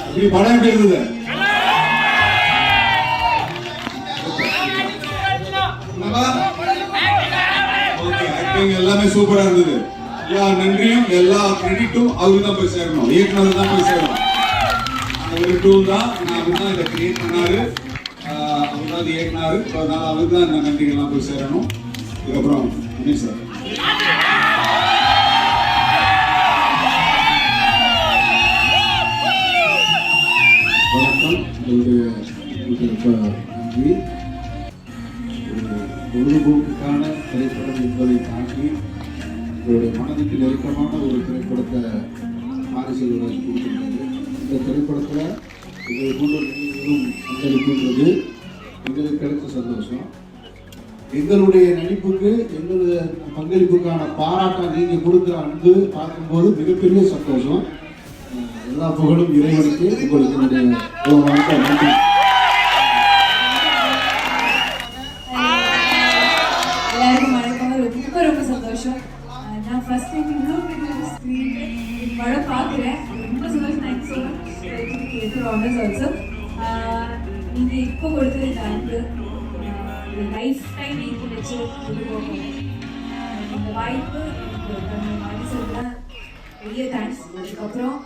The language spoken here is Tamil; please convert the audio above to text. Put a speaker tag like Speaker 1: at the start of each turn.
Speaker 1: இப்படி படம் எப்படி இருந்தது? எல்லாமே சூப்பரா இருந்தது. எல்லா நன்றியும் எல்லா கிரெடிட்டும் அவருக்கு தான் போய் சேரணும், இயக்குனர் தான் போய் சேரணும். அந்த ஒரு டூல் தான் நான் தான் இதை கிரியேட் பண்ணாரு, அவர் தான் இயக்குனாரு. அதனால அவருக்கு தான் இந்த நன்றிகள்லாம் போய் சேரணும். இதுக்கப்புறம் சார் வணக்கம். நன்றி. பொழுதுபோக்குக்கான திரைப்படம் என்பதை தாண்டி உங்களுடைய மனதுக்கு நெருக்கமான ஒரு திரைப்படத்தை மாரி செல்வராஜ் கொடுத்திருந்தது. இந்த திரைப்படத்தில் எங்களுக்கு போன்ற நிகழ்வுகளும் பங்களிப்புன்றது எங்களுக்கு கிடைச்ச சந்தோஷம். எங்களுடைய நடிப்புக்கு எங்களுடைய பங்களிப்புக்கான பாராட்டம் நீங்கள் கொடுக்குற அன்பு பார்க்கும்போது மிகப்பெரிய சந்தோஷம். எல்லா புகழும் இறைவனுக்கு. உங்களுக்கு என்னுடைய நன்றி.
Speaker 2: ரொம்ப சந்தோஷம். நான் ஃபர்ஸ்ட் டைம் இன்னொரு ஸ்க்ரீன் படம் பார்க்குறேன். ரொம்ப சந்தோஷம். Thanks so much honours also. நீங்கள் இப்போ கொடுத்த இந்த அன்பு லைஃப் டைம் நீங்கள் வச்சு இந்த வாய்ப்பு மாரி சொல்ல பெரிய தேங்க்ஸ். அதுக்கப்புறம்